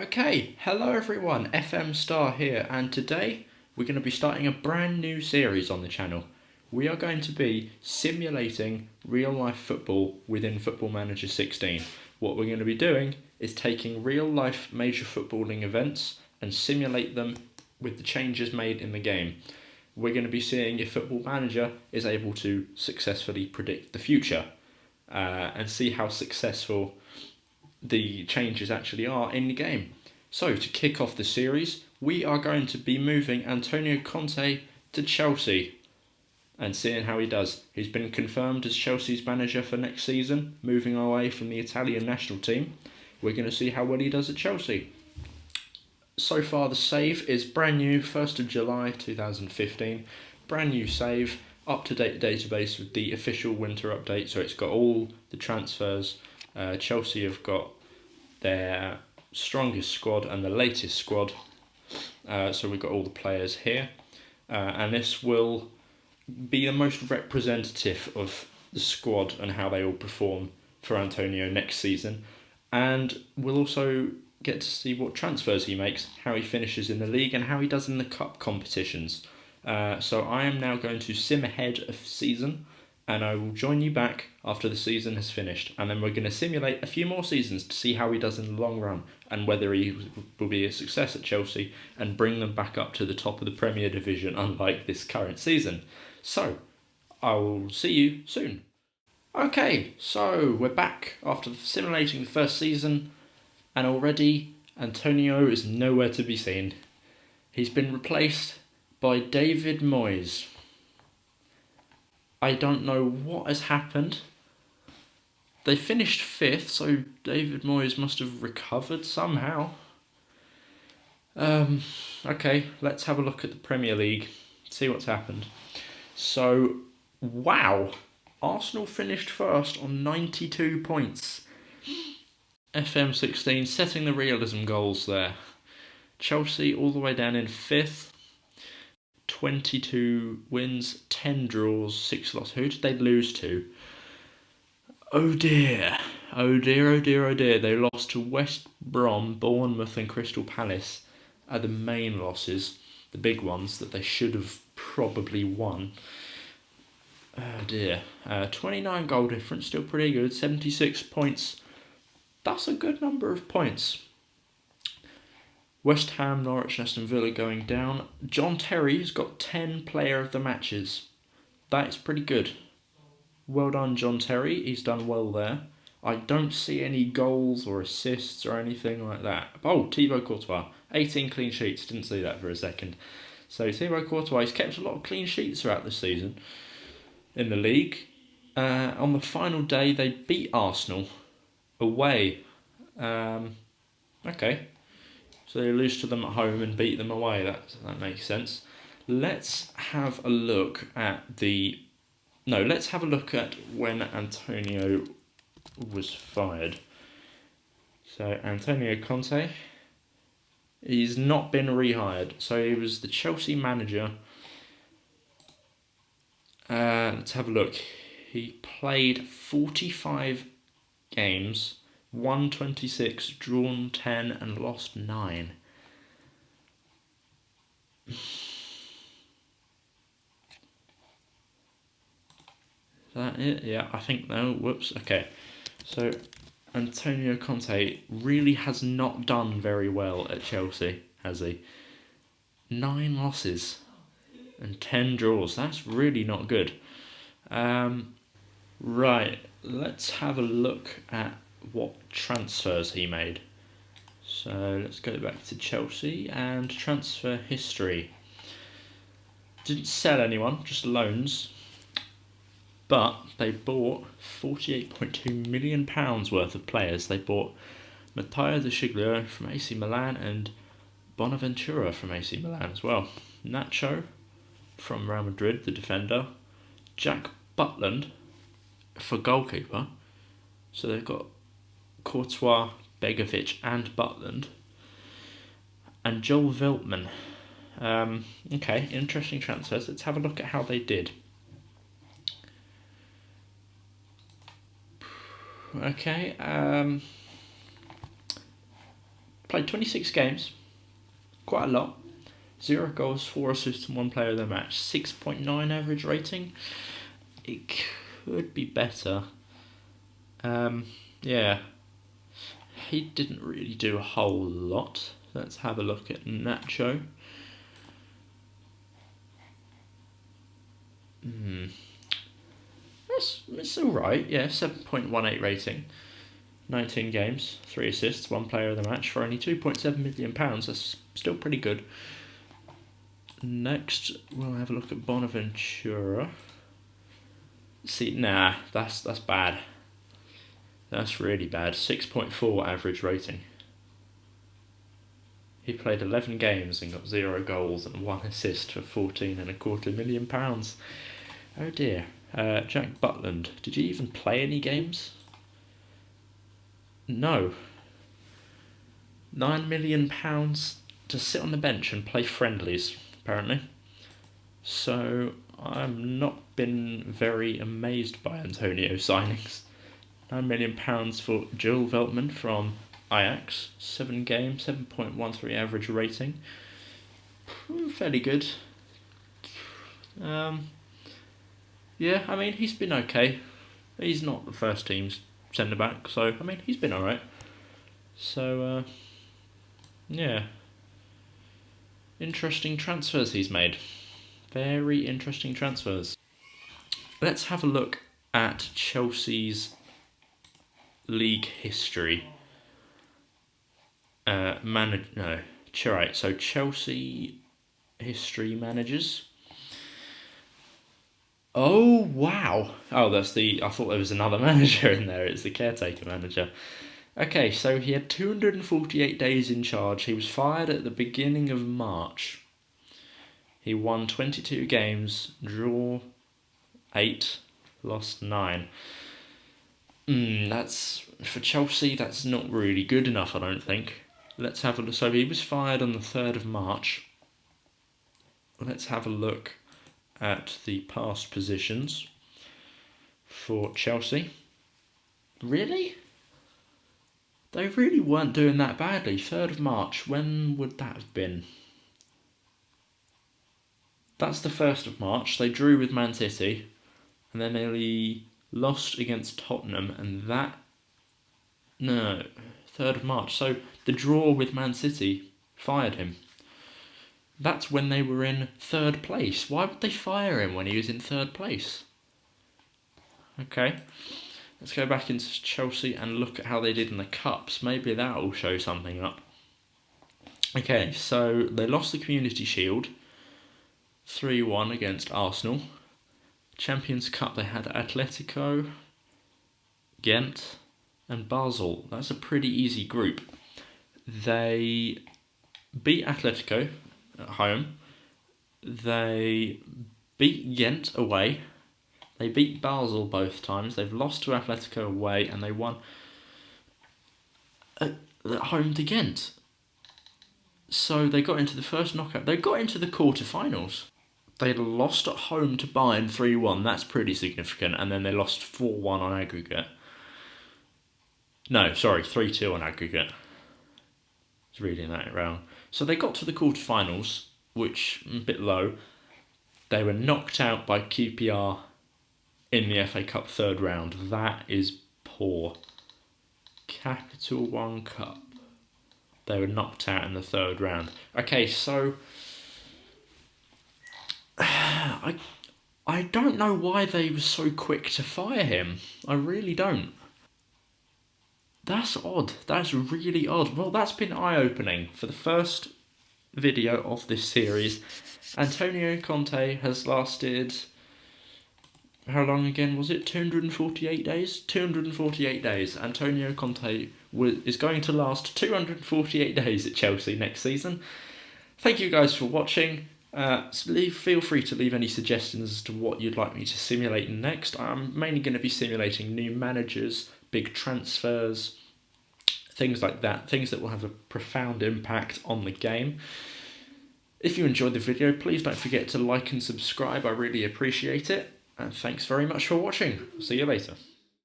Okay, hello everyone, FM Star here, and today we're going to be starting a brand new series on the channel. We are going to be simulating real life football within Football Manager 16. What we're going to be doing is taking real life major footballing events and simulate them with the changes made in the game. We're going to be seeing if Football Manager is able to successfully predict the future and see how successful the changes actually are in the game. So to kick off the series, we are going to be moving Antonio Conte to Chelsea and seeing how he does. He's been confirmed as Chelsea's manager for next season, moving away from the Italian national team. We're going to see how well he does at Chelsea. So far the save is brand new, 1st of July 2015. Brand new save, up-to-date database with the official winter update, so it's got all the transfers. Chelsea have got their strongest squad and the latest squad, so we've got all the players here, and this will be the most representative of the squad and how they all perform for Antonio next season, and we'll also get to see what transfers he makes, how he finishes in the league, and how he does in the cup competitions. So I am now going to sim ahead of season, and I will join you back after the season has finished, and then we're going to simulate a few more seasons to see how he does in the long run and whether he will be a success at Chelsea and bring them back up to the top of the Premier Division, unlike this current season. So I will see you soon. Okay, so we're back after simulating the first season, and already Antonio is nowhere to be seen. He's been replaced by David Moyes. I don't know what has happened. They finished 5th, so David Moyes must have recovered somehow. Okay, let's have a look at the Premier League, see what's happened. So, wow, Arsenal finished first on 92 points. FM16 setting the realism goals there. Chelsea all the way down in 5th. 22 wins, 10 draws, 6 losses. Who did they lose to? Oh dear. Oh dear, oh dear, oh dear. They lost to West Brom, Bournemouth and Crystal Palace are the main losses, the big ones that they should have probably won. Oh dear. 29 goal difference, still pretty good. 76 points. That's a good number of points. West Ham, Norwich and Aston Villa going down. John Terry's got 10 player of the matches. That's pretty good. Well done, John Terry. He's done well there. I don't see any goals or assists or anything like that. Oh, Thibaut Courtois. 18 clean sheets. Didn't see that for a second. So Thibaut Courtois, he's kept a lot of clean sheets throughout the season in the league. On the final day, they beat Arsenal away. Okay. So they lose to them at home and beat them away. That makes sense. Let's have a look at let's have a look at when Antonio was fired. So Antonio Conte, he's not been rehired. So he was the Chelsea manager. Let's have a look. He played 45 games. Won 26, drawn 10 and lost 9. Is that it? Yeah, I think no. Whoops. Okay. So Antonio Conte really has not done very well at Chelsea, has he? 9 losses and 10 draws. That's really not good. Right, let's have a look at what transfers he made. So let's go back to Chelsea and transfer history. Didn't sell anyone, just loans. But they bought £48.2 million worth of players. They bought Matteo De Sciglio from AC Milan and Bonaventura from AC Milan as well. Nacho from Real Madrid, the defender. Jack Butland for goalkeeper. So they've got Courtois, Begovic and Butland. And Joel Veltman. Okay, interesting transfers. Let's have a look at how they did. Okay, played 26 games, quite a lot. 0 goals, 4 assists, and 1 player of the match. 6.9 average rating. It could be better. Yeah. He didn't really do a whole lot. Let's have a look at Nacho. It's alright, yeah, 7.18 rating. 19 games, 3 assists, 1 player of the match for only £2.7 million. That's still pretty good. Next, we'll have a look at Bonaventura. See, nah, that's bad. That's really bad. 6.4 average rating. He played 11 games and got 0 goals and 1 assist for £14.25 million. Oh dear. Jack Butland. Did you even play any games? No. £9 million to sit on the bench and play friendlies, apparently. So I've not been very amazed by Antonio signings. £9 million for Joel Veltman from Ajax. 7 games, 7.13 average rating. Fairly good. Yeah, I mean, he's been okay. He's not the first team's centre-back, so, I mean, he's been alright. So, yeah. Interesting transfers he's made. Very interesting transfers. Let's have a look at Chelsea's league history. So Chelsea history managers. Oh, wow. Oh, I thought there was another manager in there. It's the caretaker manager. Okay, so he had 248 days in charge. He was fired at the beginning of March. He won 22 games, drew 8, lost 9. That's, for Chelsea, that's not really good enough, I don't think. Let's have a look. So he was fired on the 3rd of March. Let's have a look at the past positions for Chelsea. Really? They really weren't doing that badly. 3rd of March, when would that have been? That's the 1st of March. They drew with Man City, and then they lost against Tottenham, and 3rd of March. So the draw with Man City fired him. That's when they were in 3rd place. Why would they fire him when he was in 3rd place? Okay, let's go back into Chelsea and look at how they did in the Cups. Maybe that will show something up. Okay, so they lost the Community Shield 3-1 against Arsenal. Champions Cup, they had Atletico, Ghent and Basel. That's a pretty easy group. They beat Atletico at home. They beat Ghent away. They beat Basel both times. They've lost to Atletico away, and they won at home to Ghent. So they got into the first knockout. They got into the quarterfinals. They lost at home to Bayern 3-1. That's pretty significant. And then they lost 4-1 on aggregate. No, sorry, 3-2 on aggregate. I was reading that wrong. So they got to the quarterfinals, which a bit low. They were knocked out by QPR in the FA Cup 3rd round. That is poor. Capital One Cup. They were knocked out in the 3rd round. Okay, so I don't know why they were so quick to fire him. I really don't. That's odd. That's really odd. Well, that's been eye-opening for the first video of this series. Antonio Conte has lasted, how long again was it? 248 days? 248 days. Antonio Conte is going to last 248 days at Chelsea next season. Thank you guys for watching. Feel free to leave any suggestions as to what you'd like me to simulate next. I'm mainly going to be simulating new managers, big transfers, things like that, things that will have a profound impact on the game. If you enjoyed the video, please don't forget to like and subscribe. I really appreciate it. And thanks very much for watching. See you later.